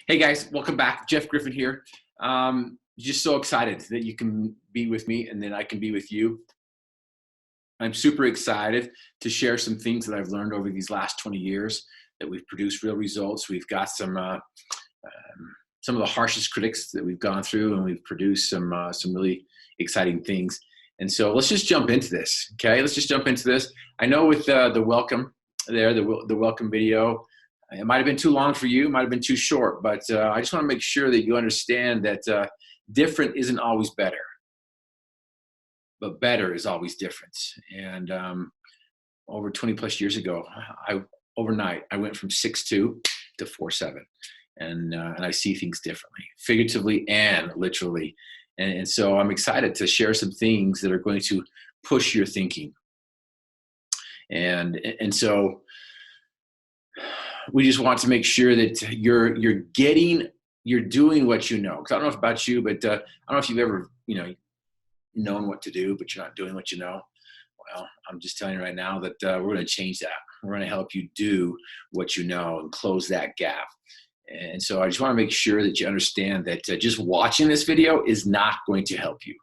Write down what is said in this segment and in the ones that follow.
Hey guys, welcome back. Jeff Griffin here. Just so excited that you can be with me and then I can be with you. I'm super excited to share some things that I've learned over these last 20 years that we've produced real results. We've got some of the harshest critics that we've gone through, and we've produced some really exciting things. And so let's just jump into this. Okay, let's just jump into this. I know with the welcome there, the welcome video, it might have been too long for you, might have been too short, but I just want to make sure that you understand that different isn't always better, but better is always different. And over 20 plus years ago, overnight I went from 6'2" to 4'7", and I see things differently, figuratively and literally. And so I'm excited to share some things that are going to push your thinking. And so we just want to make sure that you're doing what you know. Because I don't know about you, but I don't know if you've ever known what to do, but you're not doing what you know. Well, I'm just telling you right now that we're going to change that. We're going to help you do what you know and close that gap. And so I just want to make sure that you understand that just watching this video is not going to help you.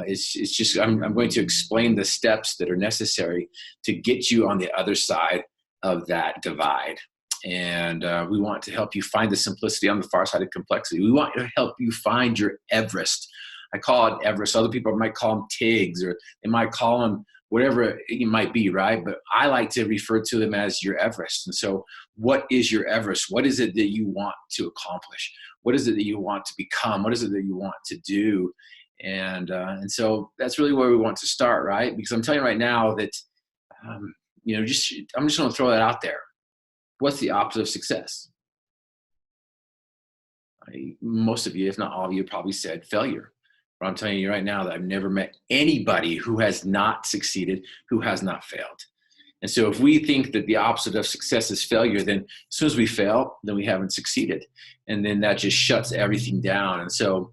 It's just I'm going to explain the steps that are necessary to get you on the other side of that divide. And we want to help you find the simplicity on the far side of complexity. We want to help you find your Everest. I call it Everest. Other people might call them Tiggs, or they might call them whatever it might be, right? But I like to refer to them as your Everest. And so what is your Everest? What is it that you want to accomplish? What is it that you want to become? What is it that you want to do? And so that's really where we want to start, right? Because I'm telling you right now that, I'm just going to throw that out there. What's the opposite of success? Most of you, if not all of you, probably said failure. But I'm telling you right now that I've never met anybody who has not succeeded, who has not failed. And so if we think that the opposite of success is failure, then as soon as we fail, then we haven't succeeded. And then that just shuts everything down. And so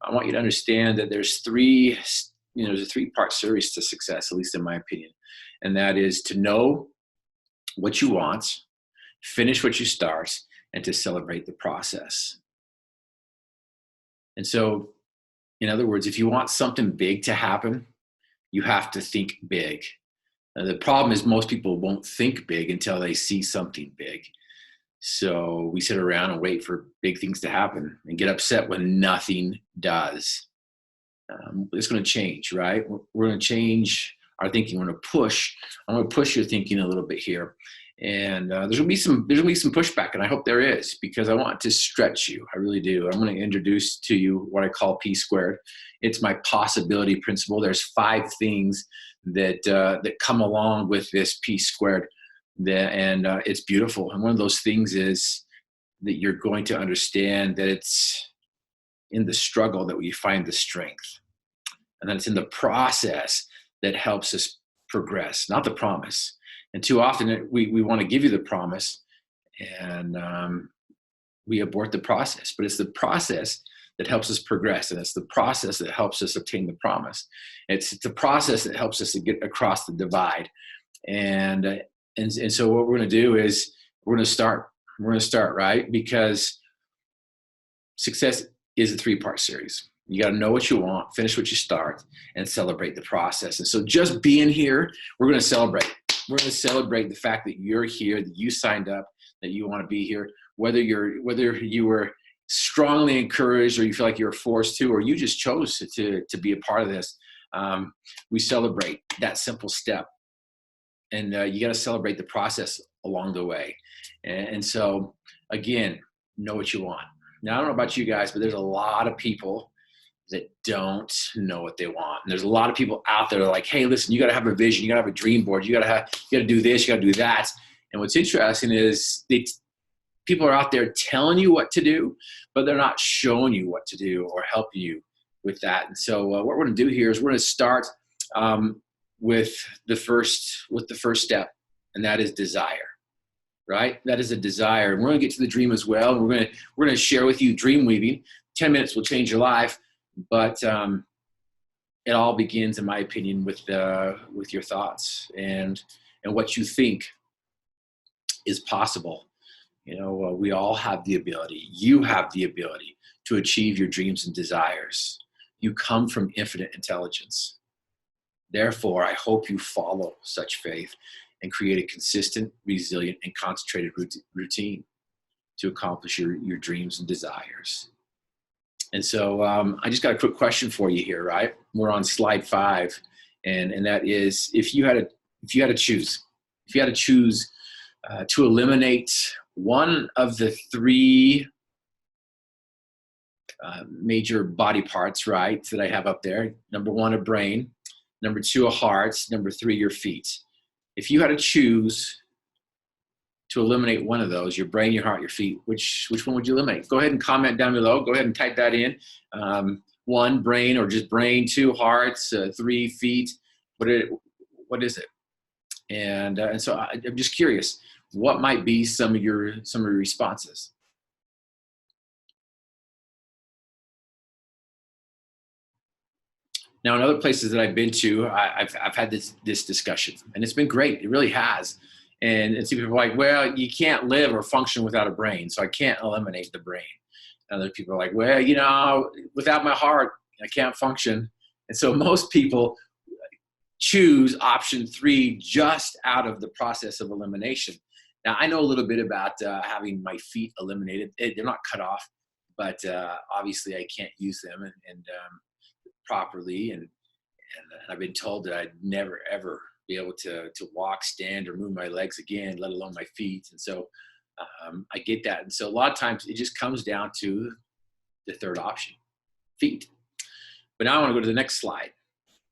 I want you to understand that there's there's a three-part series to success, at least in my opinion. And that is to know what you want, finish what you start, and to celebrate the process. And so, in other words, if you want something big to happen, you have to think big. Now, the problem is most people won't think big until they see something big. So we sit around and wait for big things to happen and get upset when nothing does. It's going to change, right? We're going to change our thinking. I'm going to push your thinking a little bit here. And there's going to be some pushback, and I hope there is, because I want to stretch you. I really do. I'm going to introduce to you what I call P squared. It's my possibility principle. There's 5 things that come along with this P squared, and it's beautiful. And one of those things is that you're going to understand that it's in the struggle that we find the strength, and then it's in the process that helps us progress, not the promise. And too often we want to give you the promise, and we abort the process. But it's the process that helps us progress, and it's the process that helps us obtain the promise. It's the process that helps us to get across the divide. And so what we're going to do is we're going to start. We're going to start, right? Because success is a 3-part series. You got to know what you want, finish what you start, and celebrate the process. And so just being here, we're going to celebrate. We're going to celebrate the fact that you're here, that you signed up, that you want to be here, whether you were strongly encouraged, or you feel like you were forced to, or you just chose to be a part of this. We celebrate that simple step. And you got to celebrate the process along the way. And so, again, know what you want. Now, I don't know about you guys, but there's a lot of people that don't know what they want. And there's a lot of people out there that are like, hey, listen, you got to have a vision. You got to have a dream board. You got to do this. You got to do that. And what's interesting is people are out there telling you what to do, but they're not showing you what to do or helping you with that. And so what we're going to do here is we're going to start with the first step, and that is desire. Right? That is a desire. And we're going to get to the dream as well. And we're going to share with you dream weaving. 10 minutes will change your life. But it all begins, in my opinion, with your thoughts and what you think is possible. We all have the ability. You have the ability to achieve your dreams and desires. You come from infinite intelligence. Therefore, I hope you follow such faith and create a consistent, resilient, and concentrated routine to accomplish your dreams and desires. And so I just got a quick question for you here, right? We're on slide 5, and that is, if you had to choose to eliminate one of the 3 major body parts, right, that I have up there. Number 1, a brain. Number 2, a heart. Number 3, your feet. If you had to choose to eliminate one of those, your brain, your heart, your feet, which one would you eliminate? Go ahead and comment down below. Go ahead and type that in. 1, brain, or just brain. 2, hearts. 3, feet. What is it? And so I'm just curious, what might be some of your responses? Now, in other places that I've been to, I've had this discussion, and it's been great. It really has. And some people are like, well, you can't live or function without a brain, so I can't eliminate the brain. And other people are like, well, without my heart, I can't function. And so most people choose option 3 just out of the process of elimination. Now, I know a little bit about having my feet eliminated. They're not cut off, but obviously I can't use them and properly. And I've been told that I'd never, ever be able to walk, stand, or move my legs again, let alone my feet. And so I get that. And so a lot of times it just comes down to the 3rd option, feet. But now I want to go to the next slide.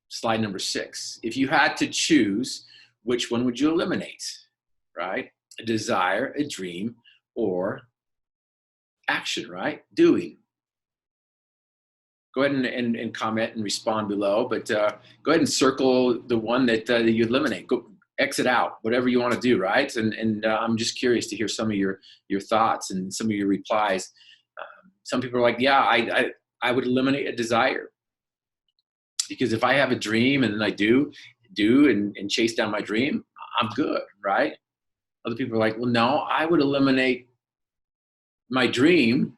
Slide number 6. If you had to choose, which one would you eliminate, right? A desire, a dream, or action, right? Doing. Go ahead and comment and respond below, but go ahead and circle the one that you eliminate. Go exit out, whatever you want to do, right? And I'm just curious to hear some of your thoughts and some of your replies. Some people are like, yeah, I would eliminate a desire. Because if I have a dream and then I do and chase down my dream, I'm good, right? Other people are like, well, no, I would eliminate my dream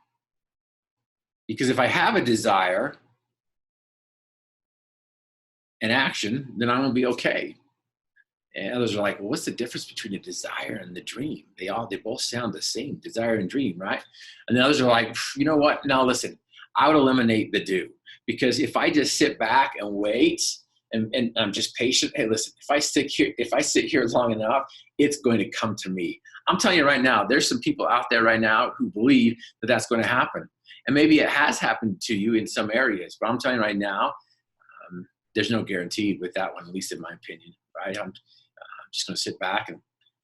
because if I have a desire and action, then I'm gonna be okay. And others are like, well, what's the difference between a desire and the dream? They both sound the same, desire and dream, right? And the others are like, you know what? No, listen, I would eliminate the do. Because if I just sit back and wait and I'm just patient, hey, listen, if I sit here long enough, it's going to come to me. I'm telling you right now, there's some people out there right now who believe that that's going to happen. And maybe it has happened to you in some areas, but I'm telling you right now, there's no guarantee with that one, at least in my opinion, right? I'm just going to sit back and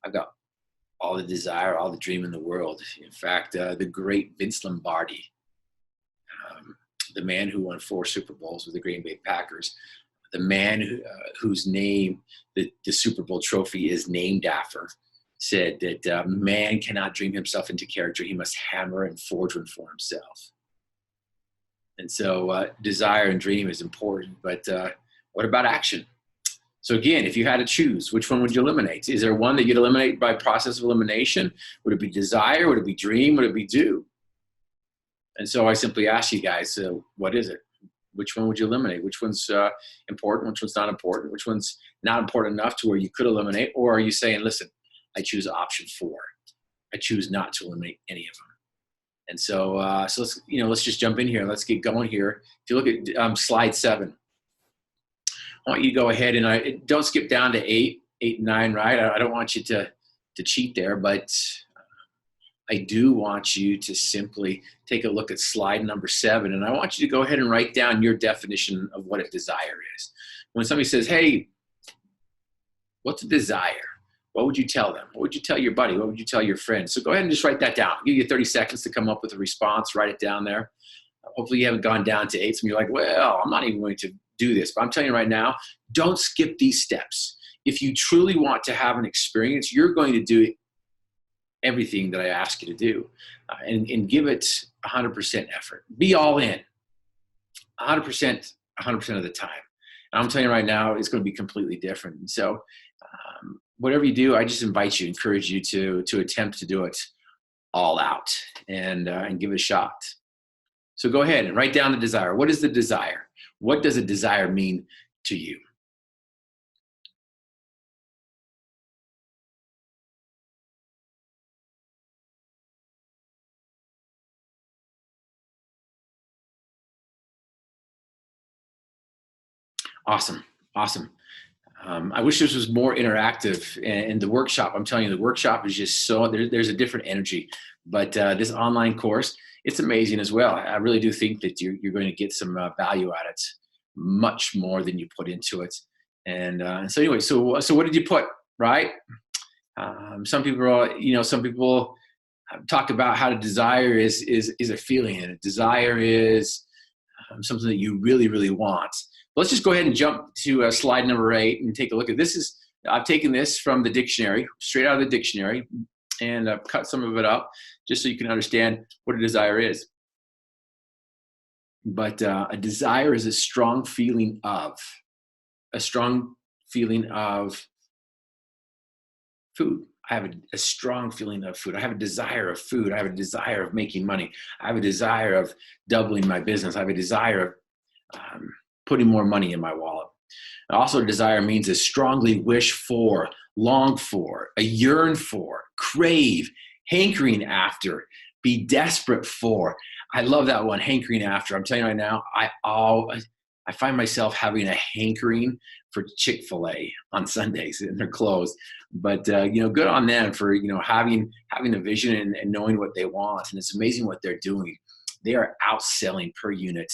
I've got all the desire, all the dream in the world. In fact, the great Vince Lombardi, the man who won 4 Super Bowls with the Green Bay Packers, the man whose name the Super Bowl trophy is named after, said that man cannot dream himself into character. He must hammer and forge one for himself. And so desire and dream is important, but what about action? So again, if you had to choose, which one would you eliminate? Is there one that you'd eliminate by process of elimination? Would it be desire? Would it be dream? Would it be do? And so I simply ask you guys, what is it? Which one would you eliminate? Which one's important? Which one's not important? Which one's not important enough to where you could eliminate? Or are you saying, listen, I choose option 4. I choose not to eliminate any of them. And so, let's just jump in here. Let's get going here. If you look at slide 7, I want you to go ahead and don't skip down to 8 and 9, right? I don't want you to cheat there, but I do want you to simply take a look at slide number 7, and I want you to go ahead and write down your definition of what a desire is. When somebody says, hey, what's a desire? What would you tell them? What would you tell your buddy? What would you tell your friend? So go ahead and just write that down. I'll give you 30 seconds to come up with a response. Write it down there. Hopefully you haven't gone down to 8. Some of you are like, well, I'm not even going to do this. But I'm telling you right now, don't skip these steps. If you truly want to have an experience, you're going to do everything that I ask you to do and give it 100% effort. Be all in 100% of the time. And I'm telling you right now, it's going to be completely different. And so whatever you do, I just encourage you to attempt to do it all out and give it a shot. So go ahead and write down the desire. What is the desire? What does a desire mean to you? Awesome. Awesome. I wish this was more interactive in the workshop. I'm telling you, the workshop is just there's a different energy, but this online course, it's amazing as well. I really do think that you're going to get some value out of it, much more than you put into it. And so anyway, so what did you put, right? Some people talk about how the desire is a feeling, and a desire is something that you really, really want. Let's just go ahead and jump to slide number 8 and take a look at this. I've taken this from the dictionary, straight out of the dictionary, and I've cut some of it up just so you can understand what a desire is. But a desire is a strong feeling of food. I have a strong feeling of food. I have a desire of food. I have a desire of making money. I have a desire of doubling my business. I have a desire of putting more money in my wallet. Also, desire means to strongly wish for, long for, a yearn for, crave, hankering after, be desperate for. I love that one, hankering after. I'm telling you right now, I find myself having a hankering for Chick-fil-A on Sundays, and they're closed. But good on them for having a vision and knowing what they want. And it's amazing what they're doing. They are outselling per unit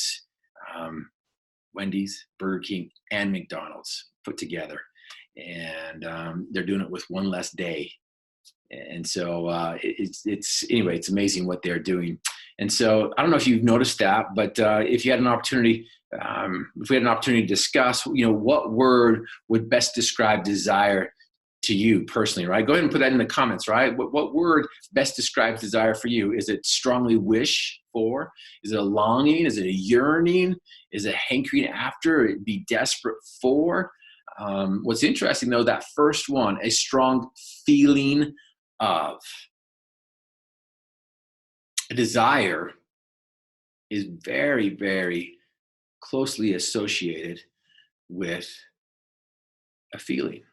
Wendy's, Burger King, and McDonald's put together, and they're doing it with one less day. And so it's amazing what they're doing. And so I don't know if you've noticed that, but if you had an opportunity, if we had an opportunity to discuss, what word would best describe desire to you personally, right? Go ahead and put that in the comments, right? What word best describes desire for you? Is it strongly wish for? Is it a longing? Is it a yearning? Is it hankering after? Be desperate for? What's interesting though, that first one, a strong feeling of. A desire is very, very closely associated with a feeling.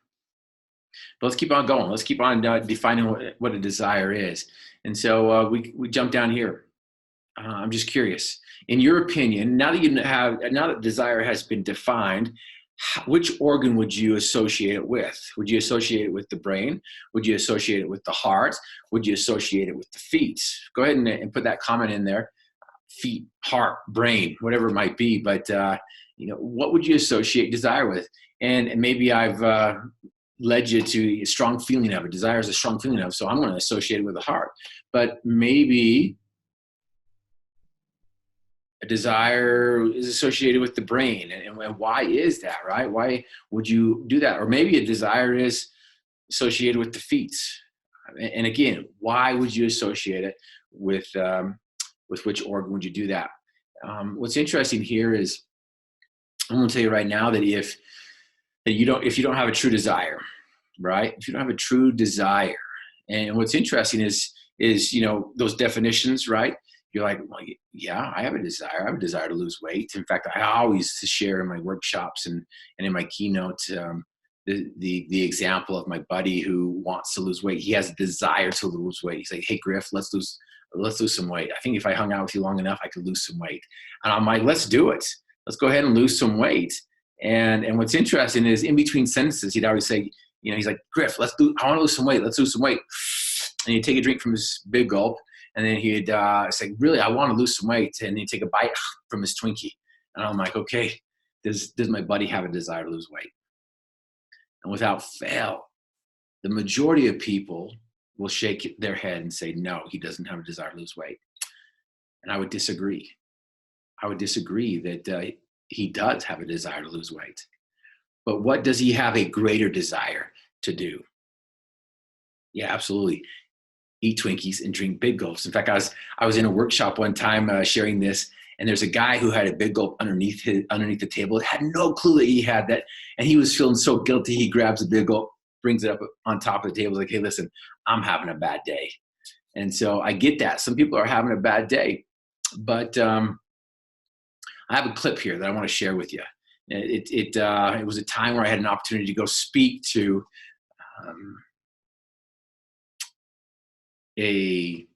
But let's keep on going. Let's keep on defining what a desire is. And so we jump down here. I'm just curious. In your opinion, now that desire has been defined, which organ would you associate it with? Would you associate it with the brain? Would you associate it with the heart? Would you associate it with the feet? Go ahead and put that comment in there. Feet, heart, brain, whatever it might be. But what would you associate desire with? And maybe I've led you to a strong feeling of it. Desire is a strong feeling of, so I'm going to associate it with the heart. But maybe a desire is associated with the brain. And why is that, right? Why would you do that? Or maybe a desire is associated with the feet. And again, why would you associate it with which organ would you do that? What's interesting here is, I'm going to tell you right now that if you don't have a true desire, right? If you don't have a true desire, and what's interesting is those definitions, right? You're like, well, yeah, I have a desire. I have a desire to lose weight. In fact, I always share in my workshops and in my keynote the example of my buddy who wants to lose weight. He has a desire to lose weight. He's like, hey, Griff, let's lose some weight. I think if I hung out with you long enough, I could lose some weight. And I'm like, let's do it. Let's go ahead and lose some weight. And what's interesting is, in between sentences, he'd always say, he's like, Griff, I want to lose some weight. Let's lose some weight. And he'd take a drink from his big gulp. And then he'd say, really, I want to lose some weight. And he'd take a bite from his Twinkie. And I'm like, okay, does my buddy have a desire to lose weight? And without fail, the majority of people will shake their head and say, no, he doesn't have a desire to lose weight. And I would disagree. I would disagree that he does have a desire to lose weight. But what does he have a greater desire to do? Yeah, absolutely. Eat Twinkies and drink big gulps. In fact, I was in a workshop one time sharing this, and there's a guy who had a big gulp underneath the table. Had no clue that he had that, and he was feeling so guilty. He grabs a big gulp, brings it up on top of the table, like, hey, listen, I'm having a bad day. And so I get that. Some people are having a bad day, but I have a clip here that I want to share with you. It was a time where I had an opportunity to go speak to a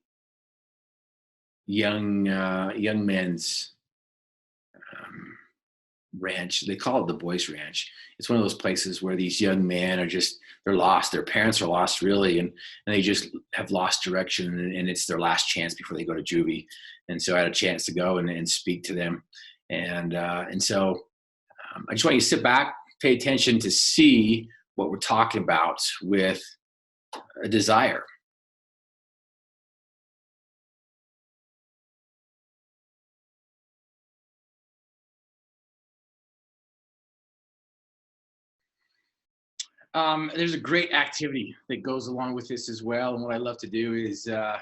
young men's ranch. They call it the Boys Ranch. It's one of those places where these young men are just, they're lost. Their parents are lost, really, and they just have lost direction, and it's their last chance before they go to juvie. And so I had a chance to go and speak to them. And so I just want you to sit back, pay attention to see what we're talking about with a desire. There's a great activity that goes along with this as well. And what I love to do is I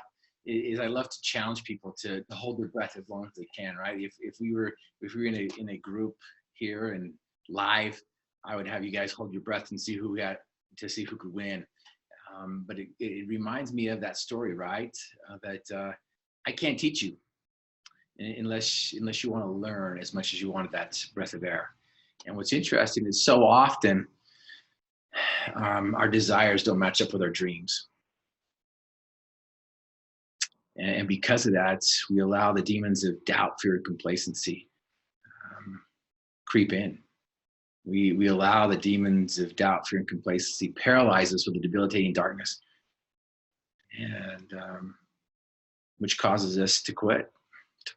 love to challenge people to hold their breath as long as they can, right? If we were in a group here and live, I would have you guys hold your breath and see who could win. But it reminds me of that story, right? That I can't teach you unless you want to learn as much as you want that breath of air. And what's interesting is so often our desires don't match up with our dreams. And because of that, we allow the demons of doubt, fear, and complacency creep in. We allow the demons of doubt, fear, and complacency paralyze us with a debilitating darkness, and which causes us to quit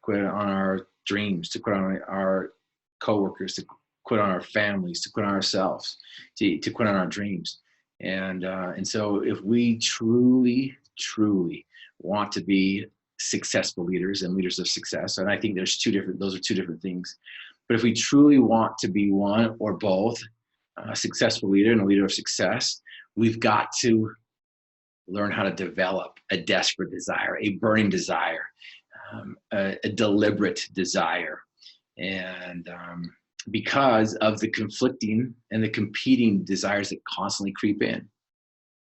on our dreams, to quit on our coworkers, to quit on our families, to quit on ourselves, to quit on our dreams. And so if we truly want to be successful leaders and leaders of success, and I think those are two different things. But if we truly want to be one or both, a successful leader and a leader of success, we've got to learn how to develop a desperate desire, a burning desire, a deliberate desire. And because of the conflicting and the competing desires that constantly creep in.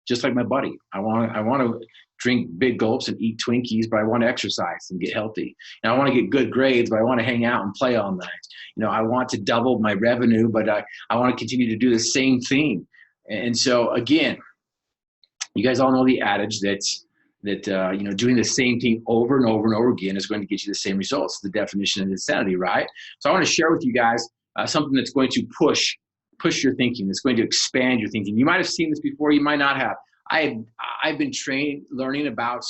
Just like my buddy, I want to drink big gulps and eat Twinkies, but I want to exercise and get healthy. And I want to get good grades, but I want to hang out and play all night. I want to double my revenue, but I want to continue to do the same thing. And so again, you guys all know the adage that doing the same thing over and over and over again is going to get you the same results. The definition of insanity, right? So I want to share with you guys something that's going to push your thinking. That's going to expand your thinking. You might have seen this before. You might not have. I've been learning about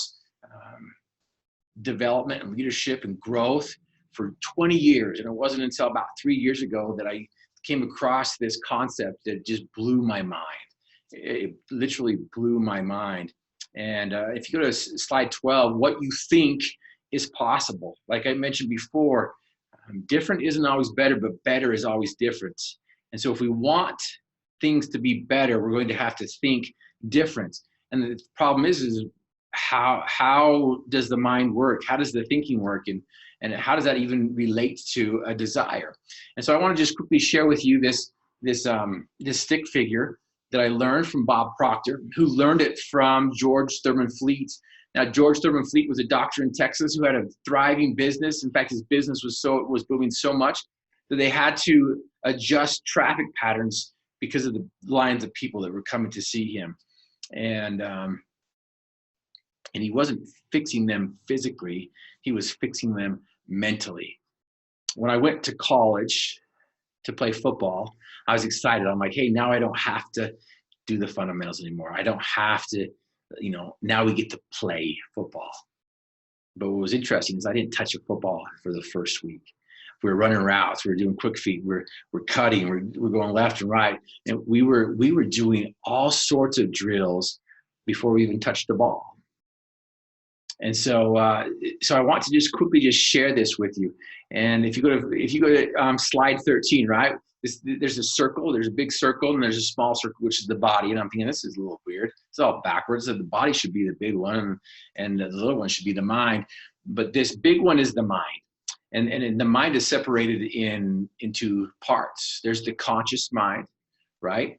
development and leadership and growth for 20 years. And it wasn't until about 3 years ago that I came across this concept that just blew my mind. It literally blew my mind. And if you go to slide 12, what you think is possible. Like I mentioned before, different isn't always better, but better is always different. And so if we want things to be better, we're going to have to think different. And the problem is how does the mind work? How does the thinking work? And how does that even relate to a desire? And so I want to just quickly share with you this stick figure that I learned from Bob Proctor, who learned it from George Thurman Fleet. Now, George Thurman Fleet was a doctor in Texas who had a thriving business. In fact, his business was booming so much that they had to adjust traffic patterns because of the lines of people that were coming to see him. And he wasn't fixing them physically, he was fixing them mentally. When I went to college to play football, I was excited. I'm like, hey, now I don't have to do the fundamentals anymore. I don't have to, now we get to play football. But what was interesting is I didn't touch a football for the first week. We were running routes, we were doing quick feet, we're cutting, we're going left and right. And we were doing all sorts of drills before we even touched the ball. And so I want to just quickly share this with you. And if you go to slide 13, right? There's a circle, there's a big circle, and there's a small circle, which is the body. And I'm thinking, this is a little weird. It's all backwards. So the body should be the big one, and the little one should be the mind. But this big one is the mind. And the mind is separated into parts. There's the conscious mind, right?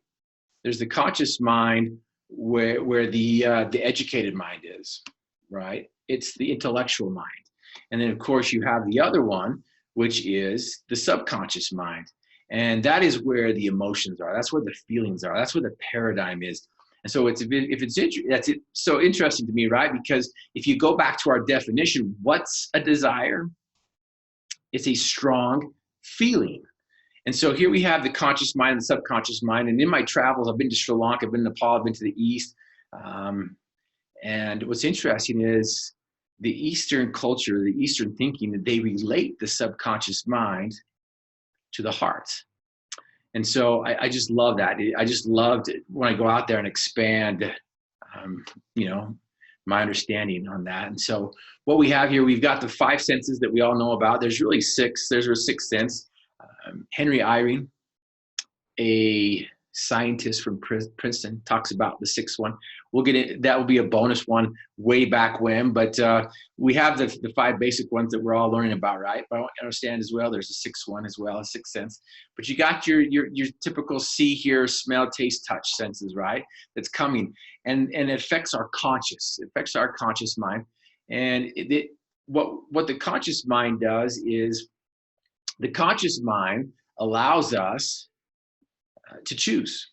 There's the conscious mind where the educated mind is. right? It's the intellectual mind. And then, of course, you have the other one, which is the subconscious mind. And that is where the emotions are. That's where the feelings are. That's where the paradigm is. And so that's so interesting to me, right? Because if you go back to our definition, what's a desire? It's a strong feeling. And so here we have the conscious mind and the subconscious mind. And in my travels, I've been to Sri Lanka, I've been to Nepal, I've been to the East. And what's interesting is the Eastern culture, the Eastern thinking, they relate the subconscious mind to the heart. And so I just love that. I just loved it when I go out there and expand, my understanding on that. And so what we have here, we've got the five senses that we all know about. There's really six. There's a sixth sense. Henry Eyring, a scientist from Princeton, talks about the sixth one. We'll get it. That will be a bonus one way back when, but we have the five basic ones that we're all learning about, right? But I understand as well, there's a sixth one as well, a sixth sense. But you got your typical see, hear, smell, taste, touch senses, right? That's coming, and it affects our conscious. It affects our conscious mind, and what the conscious mind does is the conscious mind allows us to choose.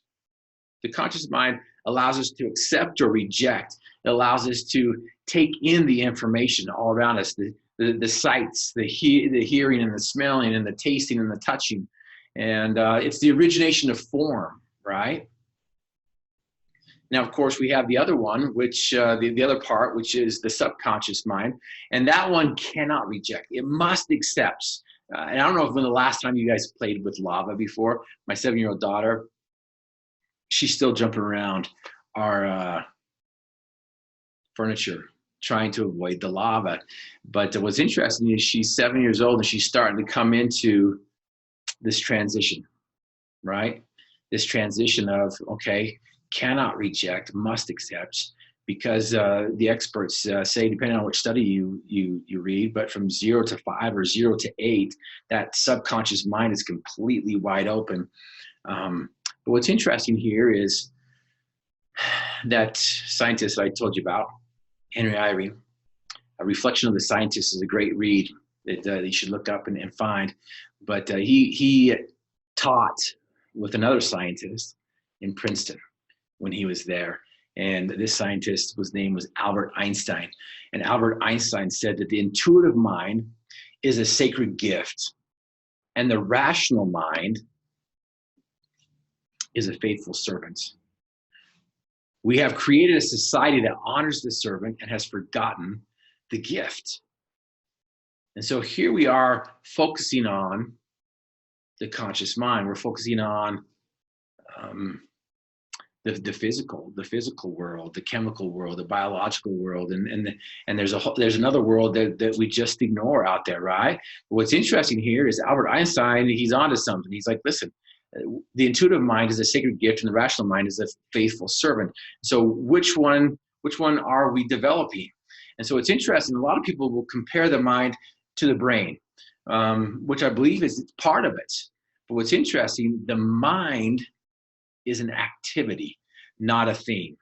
The conscious mind allows us to accept or reject. It allows us to take in the information all around us, the sights, the hearing and the smelling and the tasting and the touching. And it's the origination of form, right? Now, of course, we have the other one, which the other part, which is the subconscious mind. And that one cannot reject. It must accept. And I don't know when the last time you guys played with lava before. My 7-year-old daughter, she's still jumping around our furniture, trying to avoid the lava. But what's interesting is she's 7 years old and she's starting to come into this transition, right? This transition of, okay, cannot reject, must accept. Because the experts say, depending on which study you read, but from 0 to 5 or 0 to 8, that subconscious mind is completely wide open. But what's interesting here is that scientist I told you about, Henry Eyring, A Reflection of the Scientist, is a great read that you should look up and find. But he taught with another scientist in Princeton when he was there. And this scientist, his name was Albert Einstein. And Albert Einstein said that the intuitive mind is a sacred gift, and the rational mind is a faithful servant. We have created a society that honors the servant and has forgotten the gift. And so here we are focusing on the conscious mind. We're focusing on the physical world, the chemical world, the biological world, and there's another world that we just ignore out there, right? But what's interesting here is Albert Einstein, he's onto something. He's like, listen, the intuitive mind is a sacred gift and the rational mind is a faithful servant. So which one are we developing? And so it's interesting, a lot of people will compare the mind to the brain, which I believe is part of it. But what's interesting, the mind is an activity, not a thing.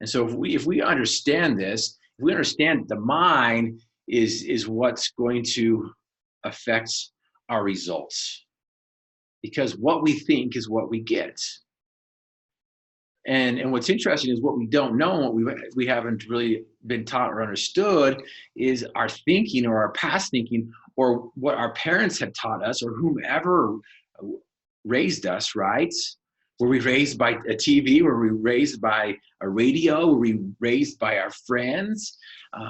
And so if we understand this, if we understand the mind is what's going to affect our results, because what we think is what we get. And what's interesting is what we don't know, what we haven't really been taught or understood, is our thinking or our past thinking or what our parents had taught us or whomever raised us, right? Were we raised by a TV? Were we raised by a radio? Were we raised by our friends?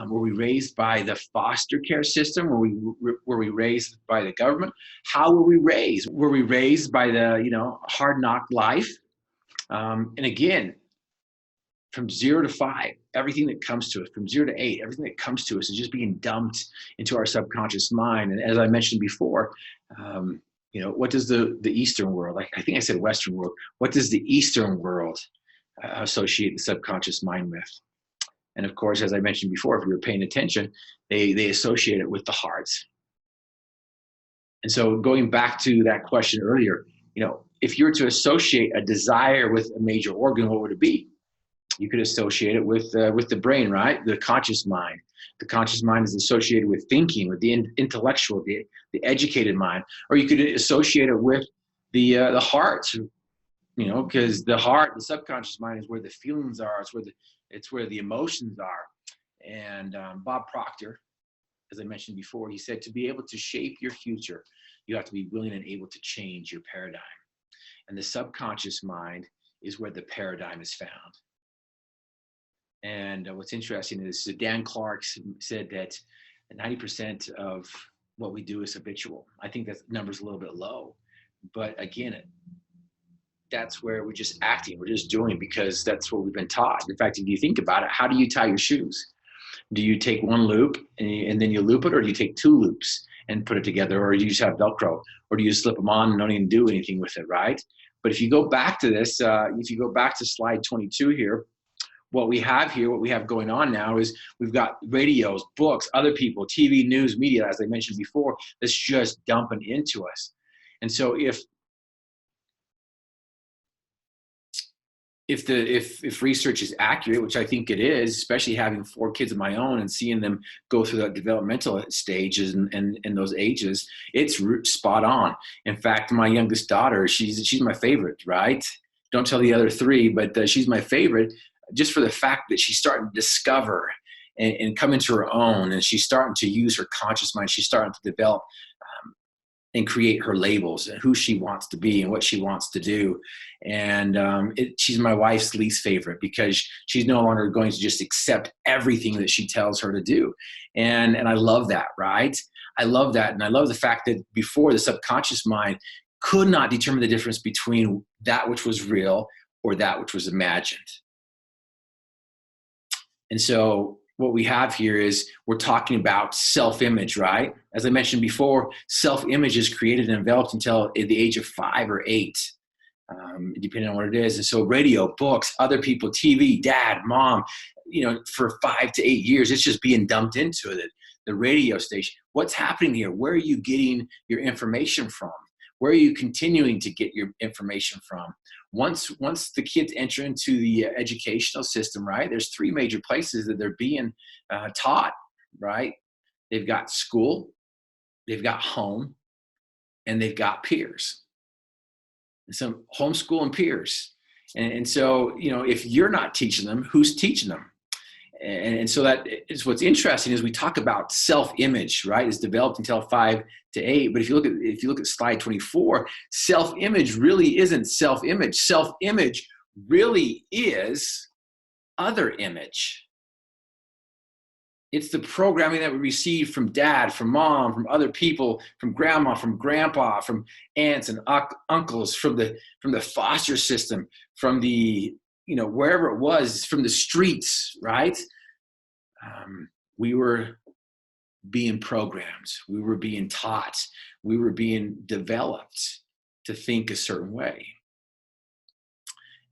Were we raised by the foster care system? Were we raised by the government? How were we raised? Were we raised by the hard knock life? And again, from 0 to 5, everything that comes to us, from 0 to 8, everything that comes to us is just being dumped into our subconscious mind. And as I mentioned before, what does the Eastern world, I think I said Western world, what does the Eastern world associate the subconscious mind with? And of course, as I mentioned before, if we were paying attention, they associate it with the heart. And so going back to that question earlier, if you were to associate a desire with a major organ, what would it be? You could associate it with the brain, right? The conscious mind. The conscious mind is associated with thinking, with the intellectual, the educated mind. Or you could associate it with the heart, you know, because the heart, the subconscious mind, is where the feelings are. It's where the emotions are. And Bob Proctor, as I mentioned before, he said, to be able to shape your future, you have to be willing and able to change your paradigm. And the subconscious mind is where the paradigm is found. And what's interesting is Dan Clark said that 90% of what we do is habitual. I think that number's a little bit low, but again, that's where we're just acting. We're just doing because that's what we've been taught. In fact, if you think about it, how do you tie your shoes? Do you take one loop and then you loop it, or do you take two loops and put it together, or do you just have Velcro, or do you slip them on and don't even do anything with it, right? But if you go back to this, if you go back to slide 22 here, what we have going on now is we've got radios, books, other people, TV, news, media, as I mentioned before, that's just dumping into us. And so if research is accurate, which I think it is, especially having 4 kids of my own and seeing them go through that developmental stages and those ages, it's spot on. In fact, my youngest daughter, she's my favorite, right? Don't tell the other 3, but she's my favorite, just for the fact that she's starting to discover and come into her own, and she's starting to use her conscious mind. She's starting to develop and create her labels and who she wants to be and what she wants to do. And she's my wife's least favorite, because she's no longer going to just accept everything that she tells her to do. And I love that, right? I love that. And I love the fact that before, the subconscious mind could not determine the difference between that which was real or that which was imagined. And so what we have here is we're talking about self-image, right? As I mentioned before, self-image is created and developed until the age of 5 or 8, depending on what it is. And so radio, books, other people, TV, dad, mom, you know, for 5 to 8 years, it's just being dumped into it. The radio station. What's happening here? Where are you getting your information from? Where are you continuing to get your information from? Once the kids enter into the educational system, right, there's 3 major places that they're being taught, right? They've got school, they've got home, and they've got peers. And so homeschool and peers. And so, you know, if you're not teaching them, who's teaching them? And so that is what's interesting is we talk about self-image, right? It's developed until 5 to 8. But if you look at slide 24, self-image really isn't self-image. Self-image really is other image. It's the programming that we receive from dad, from mom, from other people, from grandma, from grandpa, from aunts and uncles, from the foster system, from the, you know, wherever it was, from the streets, right? We were being programmed. We were being taught. We were being developed to think a certain way.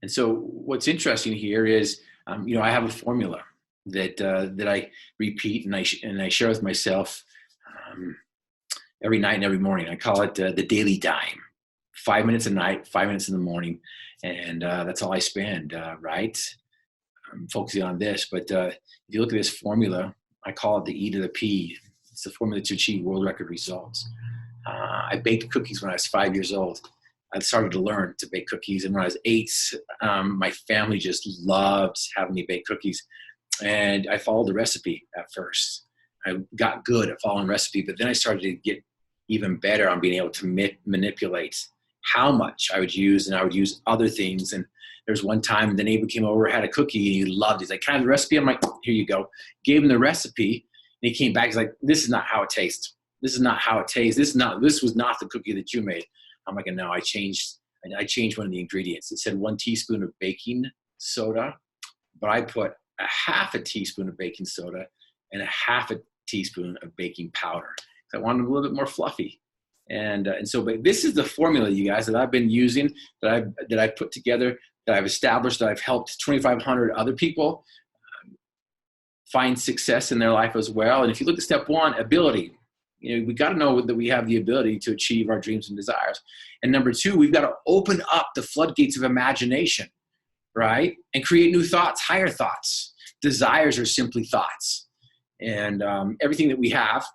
And so what's interesting here is, you know, I have a formula that I repeat and I share with myself every night and every morning. I call it the daily dime. 5 minutes a night, 5 minutes in the morning. And that's all I spend, right? I'm focusing on this. But if you look at this formula, I call it the E to the P. It's the formula to achieve world record results. I baked cookies when I was 5 years old. I started to learn to bake cookies. And when I was 8, my family just loved having me bake cookies. And I followed the recipe at first. I got good at following recipe, but then I started to get even better on being able to manipulate how much I would use, and I would use other things. And there was one time the neighbor came over, had a cookie, and he loved it. He's like, "Can I have the recipe?" I'm like, "Here you go." Gave him the recipe, and he came back. He's like, "This is not how it tastes. This is not how it tastes. This was not the cookie that you made." I'm like, "No, I changed one of the ingredients. It said 1 teaspoon of baking soda, but I put a half a teaspoon of baking soda and a half a teaspoon of baking powder. I wanted it a little bit more fluffy." And so, but this is the formula, you guys, that I've been using, that I've put together, that I've established, that I've helped 2,500 other people find success in their life as well. And if you look at step 1, ability, you know, we got to know that we have the ability to achieve our dreams and desires. And number 2, we've got to open up the floodgates of imagination. right? And create new thoughts, higher thoughts. Desires are simply thoughts. And everything that we have,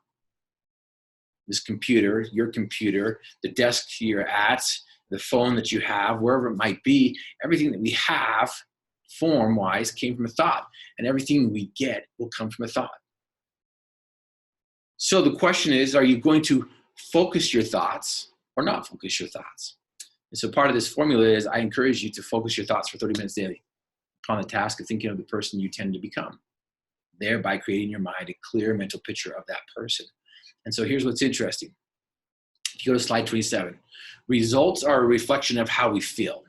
this computer, your computer, the desk you're at, the phone that you have, wherever it might be, everything that we have form-wise came from a thought. And everything we get will come from a thought. So the question is, are you going to focus your thoughts or not focus your thoughts? And so part of this formula is I encourage you to focus your thoughts for 30 minutes daily on the task of thinking of the person you tend to become, thereby creating in your mind a clear mental picture of that person. And so here's what's interesting. If you go to slide 27, results are a reflection of how we feel.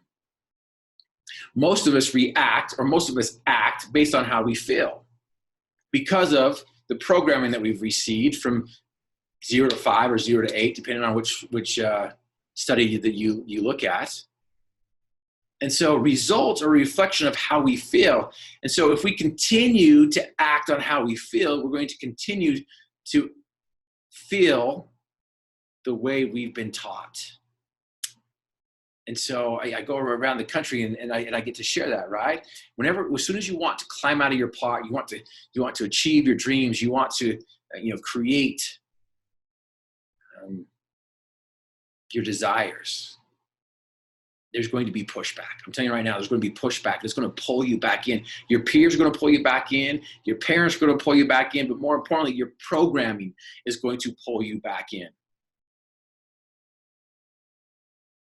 Most of us react, or most of us act based on how we feel because of the programming that we've received from 0 to 5 or 0 to 8, depending on which study that you look at. And so results are a reflection of how we feel. And so if we continue to act on how we feel, we're going to continue to feel the way we've been taught. And so I go around the country and I get to share that, right? As soon as you want to climb out of your pot, you want to achieve your dreams, you want to create your desires, there's going to be pushback. I'm telling you right now, there's going to be pushback. It's going to pull you back in. Your peers are going to pull you back in. Your parents are going to pull you back in. But more importantly, your programming is going to pull you back in.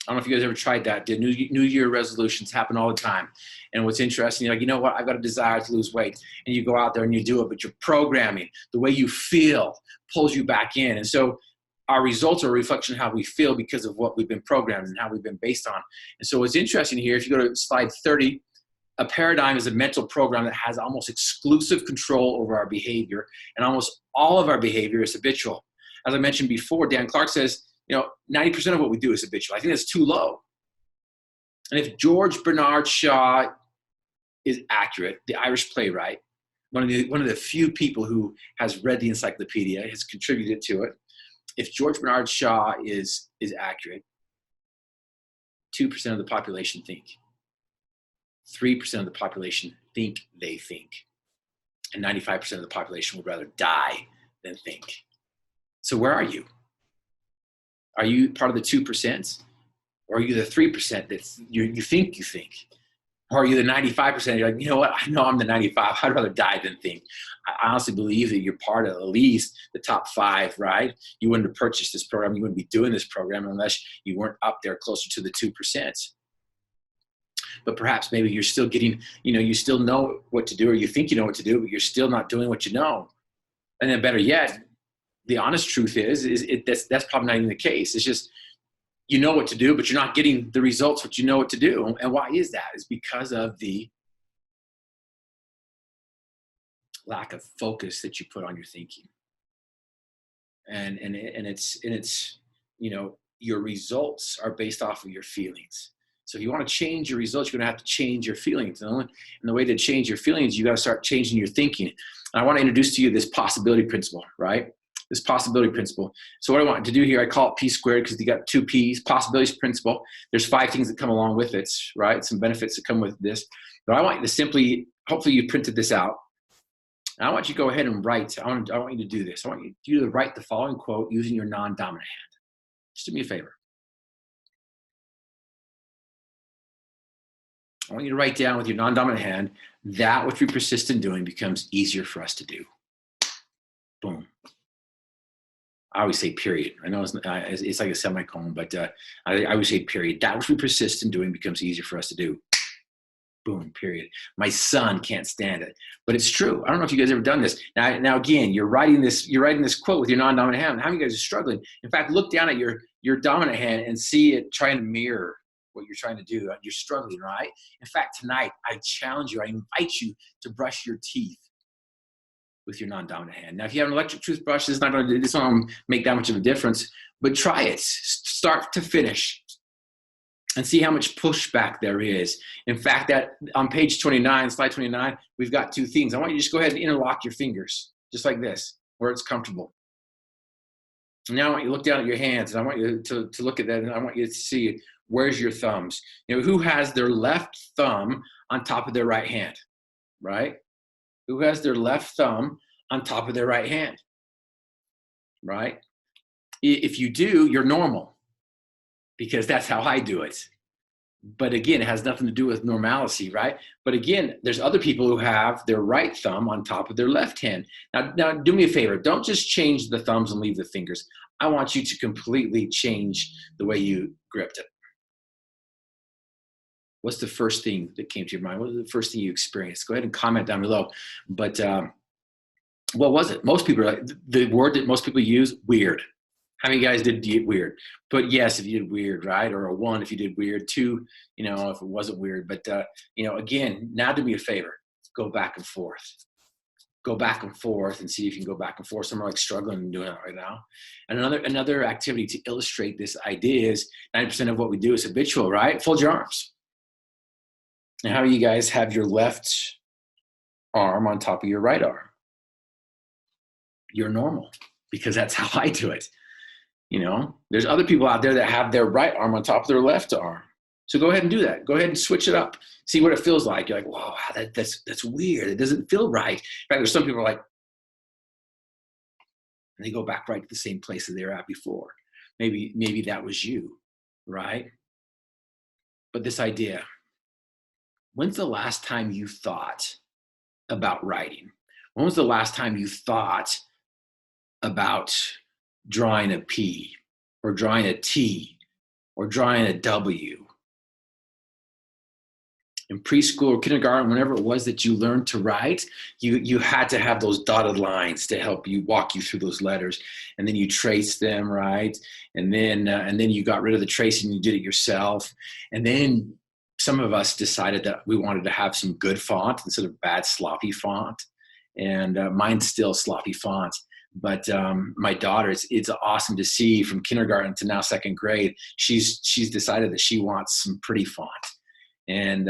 I don't know if you guys ever tried that. Did New Year resolutions happen all the time? And what's interesting, you're like, you know what? I've got a desire to lose weight. And you go out there and you do it, but your programming, the way you feel, pulls you back in. And so our results are a reflection of how we feel because of what we've been programmed and how we've been based on. And so what's interesting here, if you go to slide 30, a paradigm is a mental program that has almost exclusive control over our behavior, and almost all of our behavior is habitual. As I mentioned before, Dan Clark says, 90% of what we do is habitual. I think that's too low. And if George Bernard Shaw is accurate, the Irish playwright, one of the few people who has read the encyclopedia, has contributed to it, if George Bernard Shaw is accurate, 2% of the population think. 3% of the population think they think. And 95% of the population would rather die than think. So where are you? Are you part of the 2%? Or are you the 3% that you think you think? Or are you the 95%? You're like, you know what? I know I'm the 95. I'd rather die than think. I honestly believe that you're part of at least the top 5, right? You wouldn't have purchased this program. You wouldn't be doing this program unless you weren't up there closer to the 2%. But perhaps maybe you're still getting, you still know what to do, or you think you know what to do, but you're still not doing what you know. And then better yet, the honest truth is that's probably not even the case. It's just, you know what to do, but you're not getting the results what you know what to do. And why is that? It's because of the lack of focus that you put on your thinking. And it's your results are based off of your feelings. So if you want to change your results, you're going to have to change your feelings. And the way to change your feelings, you got to start changing your thinking. And I want to introduce to you this possibility principle, right? This possibility principle. So what I want to do here, I call it P squared because you got 2 P's, possibilities principle. There's 5 things that come along with it, right? Some benefits that come with this. But I want you to simply, hopefully you printed this out. And I want you to go ahead and write. I want you to do this. I want you to write the following quote using your non-dominant hand. Just do me a favor. I want you to write down with your non-dominant hand, that which we persist in doing becomes easier for us to do. Boom. I always say period. I know it's like a semicolon, but I always say period. That which we persist in doing becomes easier for us to do. Boom, period. My son can't stand it, but it's true. I don't know if you guys ever done this. Now again, you're writing this quote with your non-dominant hand. How many of you guys are struggling? In fact, look down at your dominant hand and see it trying to mirror what you're trying to do. You're struggling, right? In fact, tonight, I challenge you, I invite you to brush your teeth with your non-dominant hand. Now, if you have an electric toothbrush, it's not going to make that much of a difference, but try it, start to finish, and see how much pushback there is. In fact, that on page 29, slide 29, we've got 2 things. I want you to just go ahead and interlock your fingers, just like this, where it's comfortable. Now I want you to look down at your hands, and I want you to look at that, and I want you to see, where's your thumbs. Who has their left thumb on top of their right hand, right? Who has their left thumb on top of their right hand, right? If you do, you're normal, because that's how I do it. But again, it has nothing to do with normalcy, right? But again, there's other people who have their right thumb on top of their left hand. Now do me a favor. Don't just change the thumbs and leave the fingers. I want you to completely change the way you gripped it. What's the first thing that came to your mind? What was the first thing you experienced? Go ahead and comment down below. But what was it? Most people are like, the word that most people use, weird. How many guys did weird? But yes, if you did weird, right? Or a 1 if you did weird, 2, if it wasn't weird. But, again, now do me a favor. Go back and forth. Go back and forth and see if you can go back and forth. Some are like struggling and doing it right now. And another activity to illustrate this idea is 90% of what we do is habitual, right? Fold your arms. And how do you guys have your left arm on top of your right arm? You're normal, because that's how I do it. There's other people out there that have their right arm on top of their left arm. So go ahead and do that. Go ahead and switch it up. See what it feels like. You're like, wow, that's weird. It doesn't feel right. In fact, there's some people like, and they go back right to the same place that they were at before. Maybe that was you, right? But this idea, when's the last time you thought about writing? When was the last time you thought about drawing a P, or drawing a T, or drawing a W? In preschool or kindergarten, whenever it was that you learned to write, you had to have those dotted lines to help you walk you through those letters, and then you traced them, right? And then you got rid of the tracing, you did it yourself, and then some of us decided that we wanted to have some good font instead of bad sloppy font, and mine's still sloppy font. But my daughter, it's awesome to see from kindergarten to now 2nd grade, she's decided that she wants some pretty font. And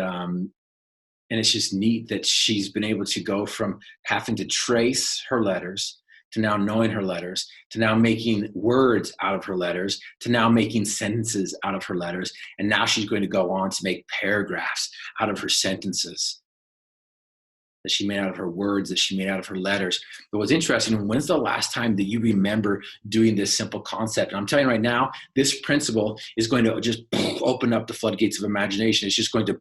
it's just neat that she's been able to go from having to trace her letters to now knowing her letters, to now making words out of her letters, to now making sentences out of her letters. And now she's going to go on to make paragraphs out of her sentences that she made out of her words, that she made out of her letters. But what's interesting, when's the last time that you remember doing this simple concept? And I'm telling you right now, this principle is going to just open up the floodgates of imagination. It's just going to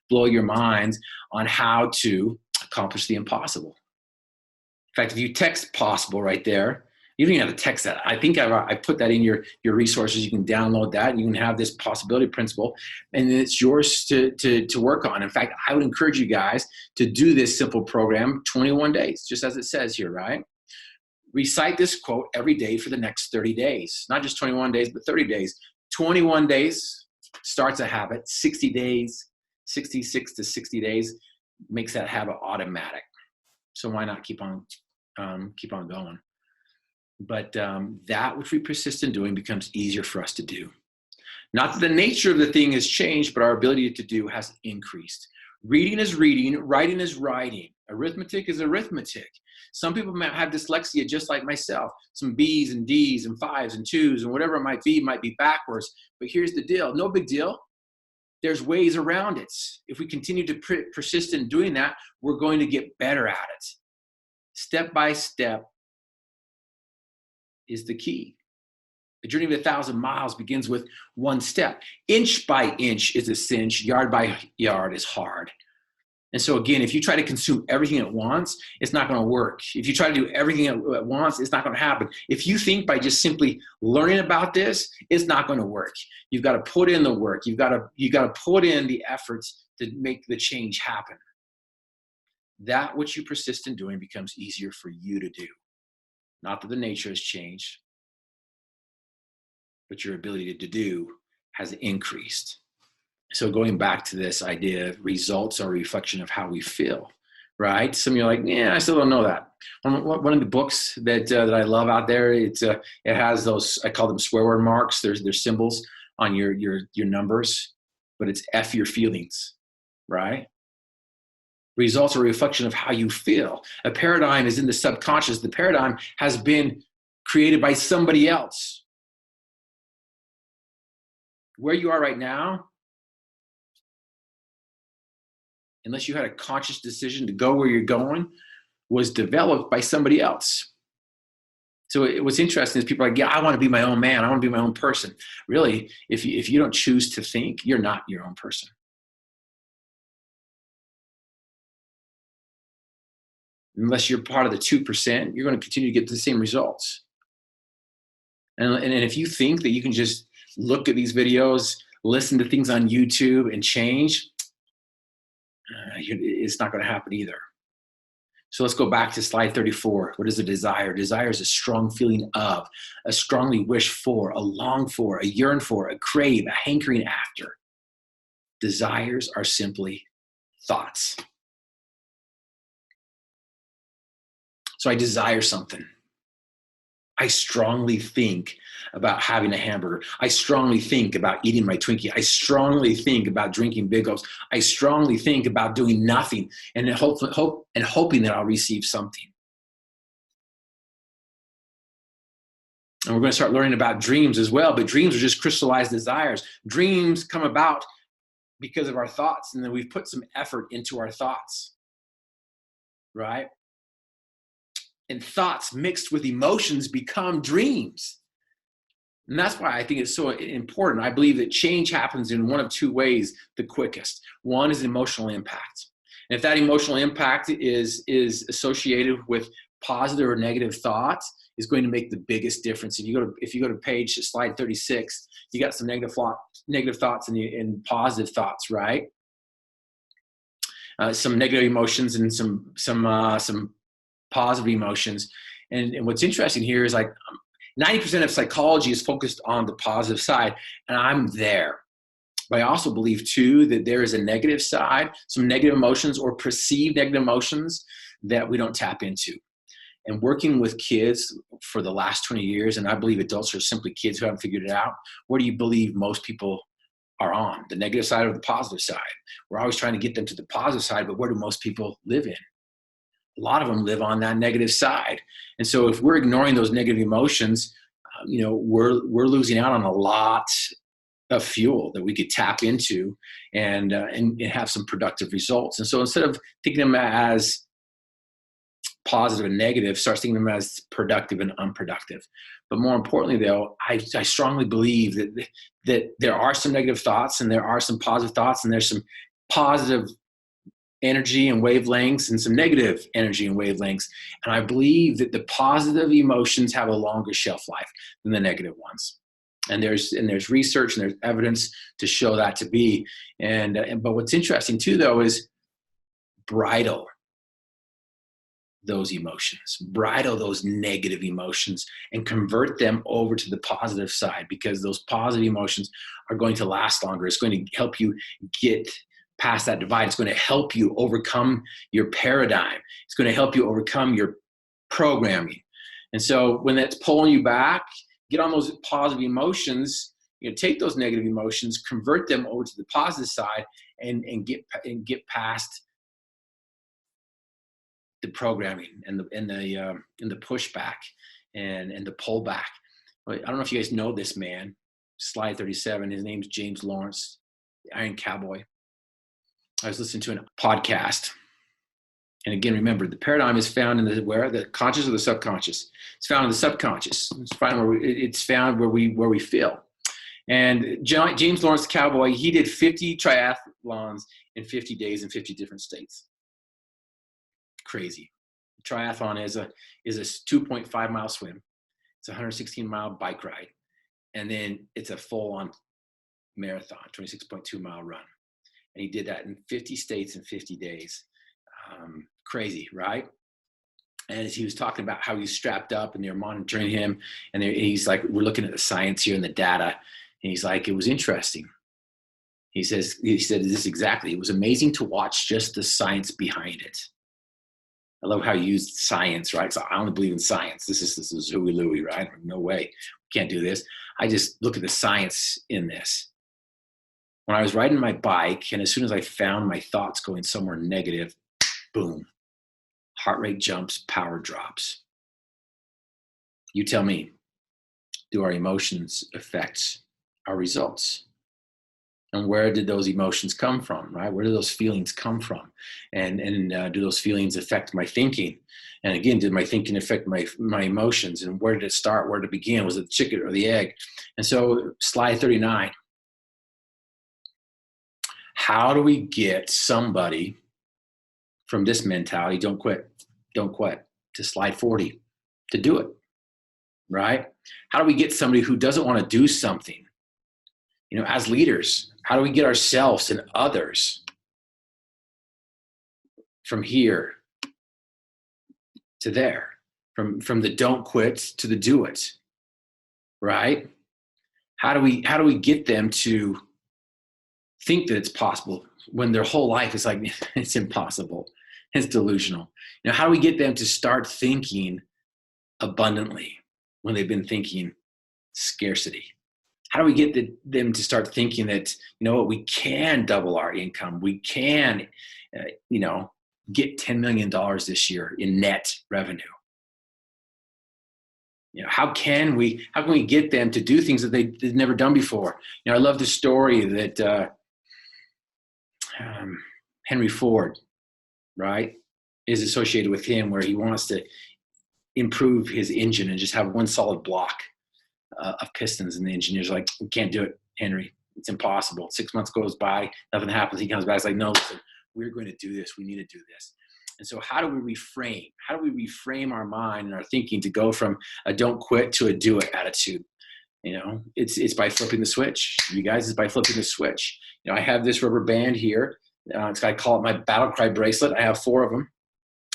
blow your minds on how to accomplish the impossible. In fact, if you text possible right there, you don't even have to text that. I think I put that in your resources. You can download that, and you can have this possibility principle, and it's yours to work on. In fact, I would encourage you guys to do this simple program 21 days, just as it says here, right? Recite this quote every day for the next 30 days. Not just 21 days, but 30 days. 21 days starts a habit. 60 days, 66 to 60 days makes that habit automatic. So why not keep on going? But that which we persist in doing becomes easier for us to do. Not that the nature of the thing has changed, but our ability to do has increased. Reading is reading, writing is writing. Arithmetic is arithmetic. Some people might have dyslexia just like myself. Some B's and D's and 5s and 2s and whatever it might be backwards. But here's the deal. No big deal. There's ways around it. If we continue to persist in doing that, we're going to get better at it. Step by step is the key. The journey of 1,000 miles begins with one step. Inch by inch is a cinch. Yard by yard is hard. And so again, if you try to consume everything at once, it's not going to work. If you try to do everything at once, it's not going to happen. If you think by just simply learning about this, it's not going to work. You've got to put in the work. You've got to put in the efforts to make the change happen. That which you persist in doing becomes easier for you to do. Not that the nature has changed, but your ability to do has increased. So going back to this idea, results are a reflection of how we feel, right? Some of you are like, yeah, I still don't know that. One of the books that I love out there, it has those, I call them swear word marks. There's symbols on your numbers, but it's F your feelings, right? Results are a reflection of how you feel. A paradigm is in the subconscious. The paradigm has been created by somebody else. Where you are right now, unless you had a conscious decision to go where you're going, was developed by somebody else. So what's interesting is people are like, yeah, I want to be my own man. I want to be my own person. Really, if you don't choose to think, you're not your own person. Unless you're part of the 2%, you're going to continue to get the same results. And if you think that you can just look at these videos, listen to things on YouTube and change, it's not going to happen either. So let's go back to slide 34. What is a desire? Desire is a strong feeling of, a strongly wish for, a long for, a yearn for, a crave, a hankering after. Desires are simply thoughts. So I desire something. I strongly think about having a hamburger. I strongly think about eating my Twinkie. I strongly think about drinking Big O's. I strongly think about doing nothing and hoping that I'll receive something. And we're going to start learning about dreams as well, but dreams are just crystallized desires. Dreams come about because of our thoughts, and then we've put some effort into our thoughts, right? And thoughts mixed with emotions become dreams. And that's why I think it's so important. I believe that change happens in one of two ways the quickest. One is emotional impact. And if that emotional impact is associated with positive or negative thoughts, is going to make the biggest difference. If you go to page slide 36, you got some negative thoughts and positive thoughts, right? Some negative emotions and some positive emotions. And what's interesting here is like 90% of psychology is focused on the positive side, and I'm there. But I also believe too that there is a negative side, some negative emotions or perceived negative emotions that we don't tap into. And working with kids for the last 20 years, and I believe adults are simply kids who haven't figured it out, what do you believe most people are on? The negative side or the positive side? We're always trying to get them to the positive side, but where do most people live in? A lot of them live on that negative side. And so if we're ignoring those negative emotions, we're losing out on a lot of fuel that we could tap into and have some productive results. And so instead of thinking them as positive and negative, start thinking them as productive and unproductive. But more importantly, though, I strongly believe that there are some negative thoughts and there are some positive thoughts and there's some positive energy and wavelengths and some negative energy and wavelengths. And I believe that the positive emotions have a longer shelf life than the negative ones. And there's research and there's evidence to show that to be. But what's interesting too, though, is bridle those emotions, bridle those negative emotions and convert them over to the positive side, because those positive emotions are going to last longer. It's going to help you get past that divide. It's going to help you overcome your paradigm. It's going to help you overcome your programming. And so when that's pulling you back, get on those positive emotions, take those negative emotions, convert them over to the positive side and get past the programming and the pushback and the pullback. I don't know if you guys know this man, slide 37. His name's James Lawrence, the Iron Cowboy. I was listening to a podcast. And again, remember, the paradigm is found in the conscious or the subconscious. It's found in the subconscious. It's found where we feel. And James Lawrence, the Cowboy, he did 50 triathlons in 50 days in 50 different states. Crazy. Triathlon is a 2.5 mile swim. It's a 116 mile bike ride. And then it's a full on marathon, 26.2 mile run. And he did that in 50 states in 50 days. Crazy, right? And as he was talking about how he's strapped up and they're monitoring him, and he's like, we're looking at the science here and the data. And he's like, it was interesting. He said this exactly. It was amazing to watch just the science behind it. I love how you used science, right? So I only believe in science. This is Huey Louie, right? No way. We can't do this. I just look at the science in this. When I was riding my bike, and as soon as I found my thoughts going somewhere negative, boom, heart rate jumps, power drops. You tell me, do our emotions affect our results? And where did those emotions come from, right? Where do those feelings come from? And do those feelings affect my thinking? And again, did my thinking affect my emotions? And where did it start? Where did it begin? Was it the chicken or the egg? And so slide 39, how do we get somebody from this mentality, don't quit, to slide 40, to do it, right? How do we get somebody who doesn't want to do something? You know, as leaders, how do we get ourselves and others from here to there, from the don't quit to the do it, right? How do we get them to think that it's possible when their whole life is like, it's impossible, it's delusional? You know, how do we get them to start thinking abundantly when they've been thinking scarcity? How do we get them to start thinking that, you know what, we can double our income, we can, get $10 million this year in net revenue? You know, how can we get them to do things that they've never done before? You know, I love the story that Henry Ford, right, is associated with him, where he wants to improve his engine and just have one solid block of pistons, and the engineer's like, we can't do it, Henry. It's impossible. 6 months goes by, nothing happens. He comes back, it's like, no, listen, we're going to do this. We need to do this. And so how do we reframe? How do we reframe our mind and our thinking to go from a don't quit to a do it attitude? You know, it's by flipping the switch. You guys, it's by flipping the switch. You know, I have this rubber band here. I call it my battle cry bracelet. I have 4 of them.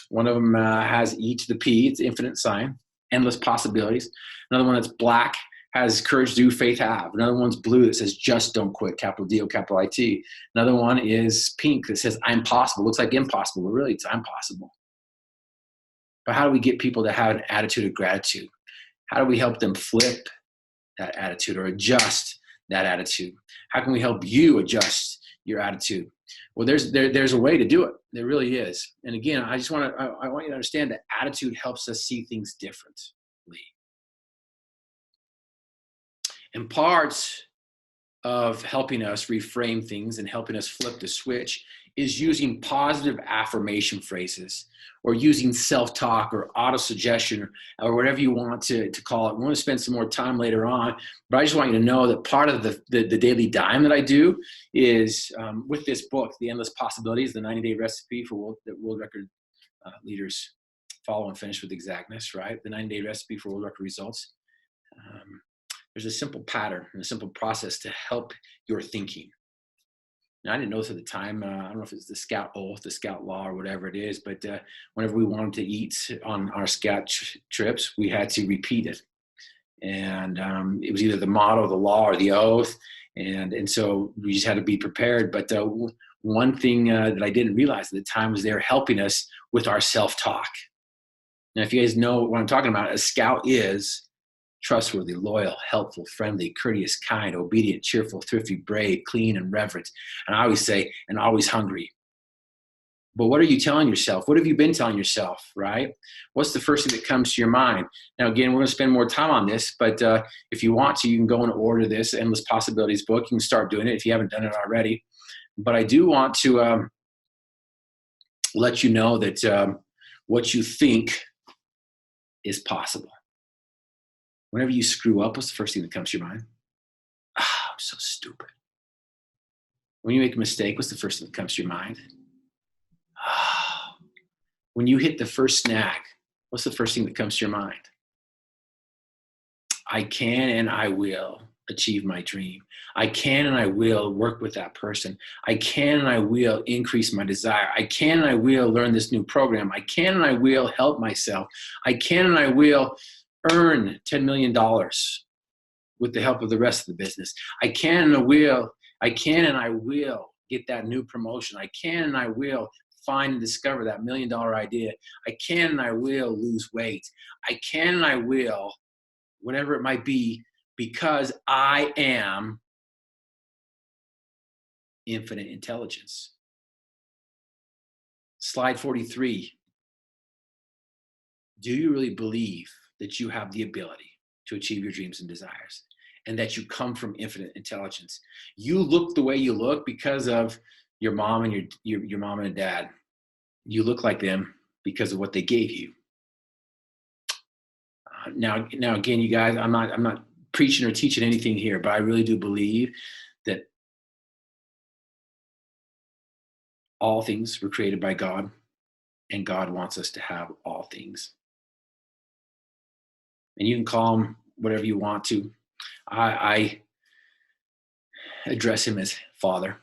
One of them has E to the P. It's infinite sign, endless possibilities. Another one that's black has courage do, faith have. Another one's blue that says just don't quit, capital D O capital IT. Another one is pink that says I'm possible. Looks like impossible, but really it's I'm possible. But how do we get people to have an attitude of gratitude? How do we help them flip that attitude or adjust that attitude? How can we help you adjust your attitude? Well, there's a way to do it. There really is. And again, I want you to understand that attitude helps us see things differently. And parts of helping us reframe things and helping us flip the switch is using positive affirmation phrases, or using self-talk or auto-suggestion, or whatever you want to call it. We want to spend some more time later on, but I just want you to know that part of the daily dime that I do is with this book, The Endless Possibilities, the 90-day recipe for world record leaders follow and finish with exactness, right? The 90-day recipe for world record results. There's a simple pattern and a simple process to help your thinking. Now, I didn't know this at the time. I don't know if it's the Scout Oath, the Scout Law, or whatever it is, but whenever we wanted to eat on our Scout trips, we had to repeat it. And it was either the motto, the law, or the oath. And so we just had to be prepared. But one thing that I didn't realize at the time was they're helping us with our self-talk. Now, if you guys know what I'm talking about, a Scout is trustworthy, loyal, helpful, friendly, courteous, kind, obedient, cheerful, thrifty, brave, clean, and reverent. And I always say, and always hungry. But what are you telling yourself? What have you been telling yourself, right? What's the first thing that comes to your mind? Now, again, we're going to spend more time on this, but if you want to, you can go and order this Endless Possibilities book. You can start doing it if you haven't done it already. But I do want to let you know that what you think is possible. Whenever you screw up, what's the first thing that comes to your mind? I'm so stupid. When you make a mistake, what's the first thing that comes to your mind? When you hit the first snag, what's the first thing that comes to your mind? I can and I will achieve my dream. I can and I will work with that person. I can and I will increase my desire. I can and I will learn this new program. I can and I will help myself. I can and I will earn $10 million with the help of the rest of the business. I can and I will get that new promotion. I can and I will find and discover that $1 million idea. I can and I will lose weight. I can and I will, whatever it might be, because I am infinite intelligence. Slide 43. Do you really believe that you have the ability to achieve your dreams and desires, and that you come from infinite intelligence. You look the way you look because of your mom and your mom and dad. You look like them because of what they gave you. Now again, you guys, I'm not preaching or teaching anything here, but I really do believe that all things were created by God, and God wants us to have all things. And you can call him whatever you want to. I address him as Father.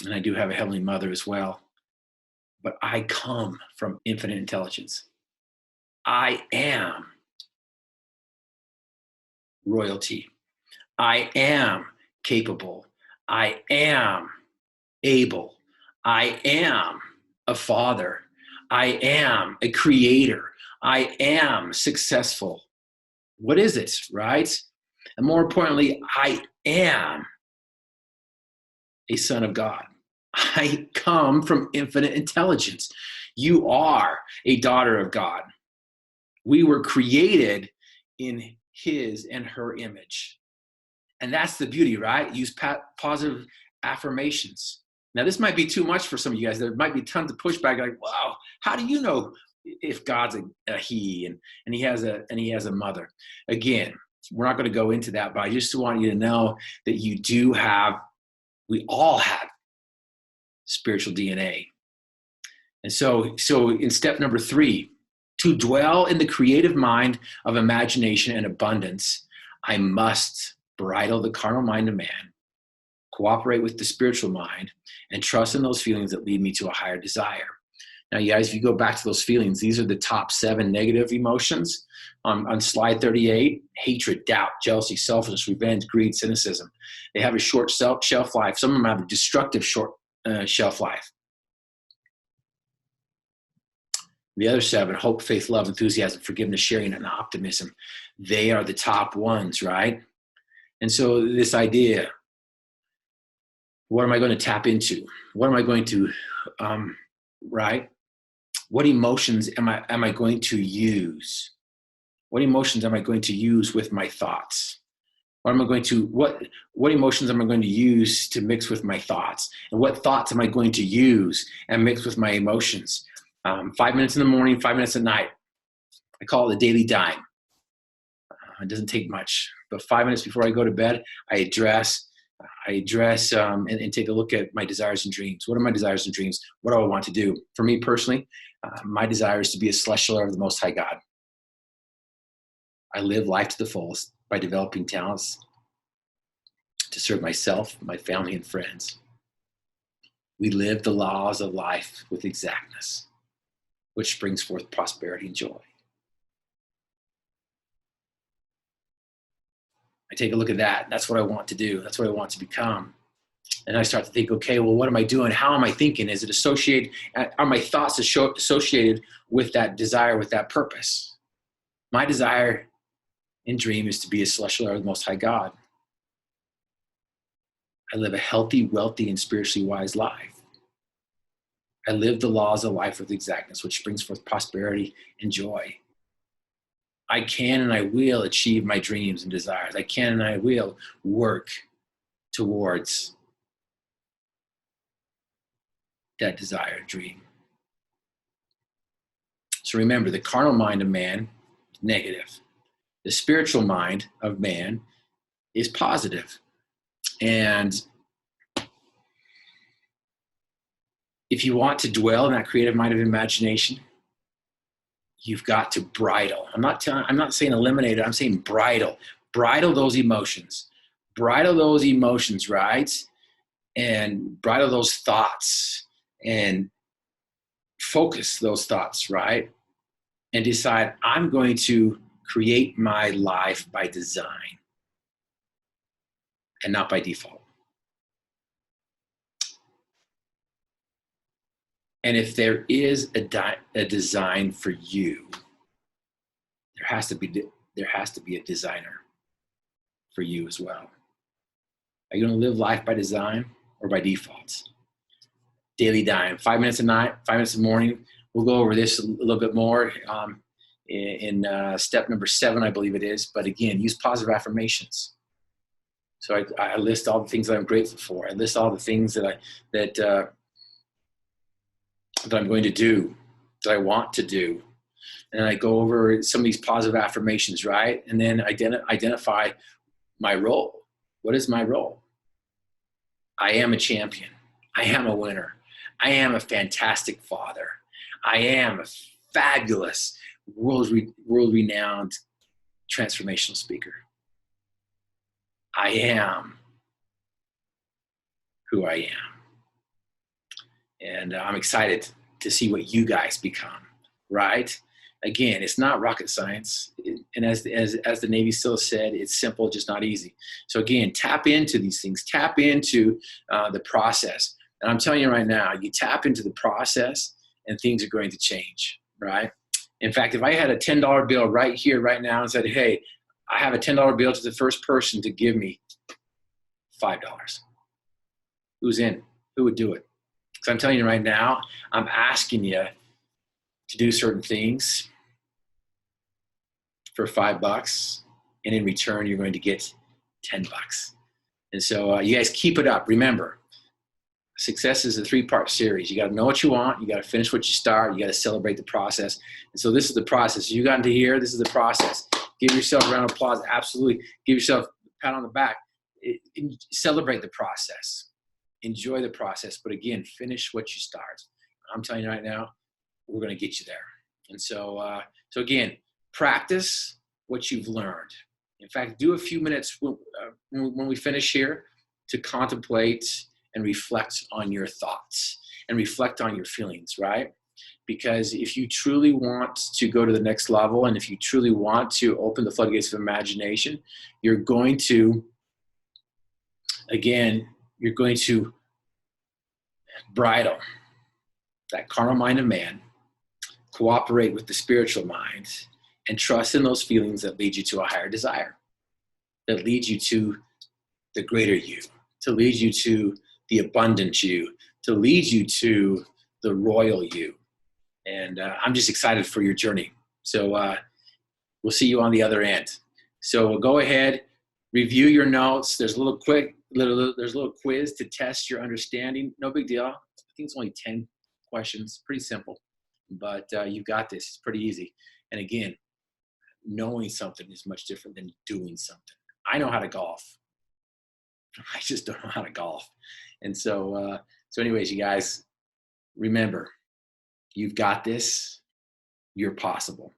And I do have a Heavenly Mother as well. But I come from infinite intelligence. I am royalty. I am capable. I am able. I am a father. I am a creator. I am successful. What is it, right? And more importantly, I am a son of God. I come from infinite intelligence. You are a daughter of God. We were created in his and her image. And that's the beauty, right? Use positive affirmations. Now, this might be too much for some of you guys. There might be tons of pushback, like, wow, how do you know if God's a he and he has a mother? Again, we're not going to go into that, but I just want you to know that we all have spiritual DNA. And so in step number 3, to dwell in the creative mind of imagination and abundance, I must bridle the carnal mind of man, cooperate with the spiritual mind, and trust in those feelings that lead me to a higher desire. Now, you guys, if you go back to those feelings, these are the top 7 negative emotions on slide 38: hatred, doubt, jealousy, selfishness, revenge, greed, cynicism. They have a short shelf life. Some of them have a destructive short shelf life. The other 7, hope, faith, love, enthusiasm, forgiveness, sharing, and optimism. They are the top ones, right? And so this idea, what am I going to tap into? What am I going to, right? What emotions am I going to use? What emotions am I going to use with my thoughts? What emotions am I going to use to mix with my thoughts? And what thoughts am I going to use and mix with my emotions? 5 minutes in the morning, 5 minutes at night. I call it the daily dime. It doesn't take much, but 5 minutes before I go to bed, I address and take a look at my desires and dreams. What are my desires and dreams? What do I want to do? For me personally, my desire is to be a celestial of the Most High God. I live life to the fullest by developing talents to serve myself, my family, and friends. We live the laws of life with exactness, which brings forth prosperity and joy. I take a look at that. That's what I want to do. That's what I want to become. And I start to think, okay, well, what am I doing? How am I thinking? Is it associated? Are my thoughts associated with that desire, with that purpose? My desire and dream is to be a celestial of the Most High God. I live a healthy, wealthy, and spiritually wise life. I live the laws of life with exactness, which brings forth prosperity and joy. I can and I will achieve my dreams and desires. I can and I will work towards that desired dream. So remember, the carnal mind of man, negative. The spiritual mind of man is positive. And if you want to dwell in that creative mind of imagination, you've got to bridle. I'm not saying eliminate it. I'm saying bridle. Bridle those emotions. Bridle those emotions, right? And bridle those thoughts and focus those thoughts, right? And decide, I'm going to create my life by design and not by default. And if there is a design for you, there has to be a designer for you as well. Are you going to live life by design or by default? Daily dime, 5 minutes a night, 5 minutes in the morning. We'll go over this a little bit more. in step number 7, I believe it is. But again, use positive affirmations. So I list all the things that I'm grateful for. I list all the things that I'm going to do, that I want to do. And I go over some of these positive affirmations, right? And then identify my role. What is my role? I am a champion. I am a winner. I am a fantastic father. I am a fabulous, world-renowned transformational speaker. I am who I am. And I'm excited to see what you guys become, right? Again, it's not rocket science. And as the Navy SEAL said, it's simple, just not easy. So again, tap into these things. Tap into the process. And I'm telling you right now, you tap into the process and things are going to change, right? In fact, if I had a $10 bill right here, right now, and said, hey, I have a $10 bill to the first person to give me $5. Who's in? Who would do it? Because I'm telling you right now, I'm asking you to do certain things for $5, and in return, you're going to get $10. And so you guys keep it up. Remember, success is a 3-part series. You got to know what you want. You got to finish what you start. You got to celebrate the process. And so this is the process. You got into here. This is the process. Give yourself a round of applause. Absolutely. Give yourself a pat on the back. Celebrate the process. Enjoy the process. But again, finish what you start. I'm telling you right now, we're going to get you there. And so, so again, practice what you've learned. In fact, do a few minutes when we finish here to contemplate and reflect on your thoughts and reflect on your feelings, right? Because if you truly want to go to the next level and if you truly want to open the floodgates of imagination, you're going to, again, you're going to bridle that carnal mind of man, cooperate with the spiritual mind, and trust in those feelings that lead you to a higher desire, that lead you to the greater you, to lead you to the abundant you, to lead you to the royal you. And I'm just excited for your journey. So we'll see you on the other end. So go ahead, review your notes. There's a little quiz to test your understanding. No big deal. I think it's only 10 questions. Pretty simple. But you've got this. It's pretty easy. And again, knowing something is much different than doing something. I know how to golf. I just don't know how to golf. And so, so anyways, you guys, remember, you've got this. You're possible.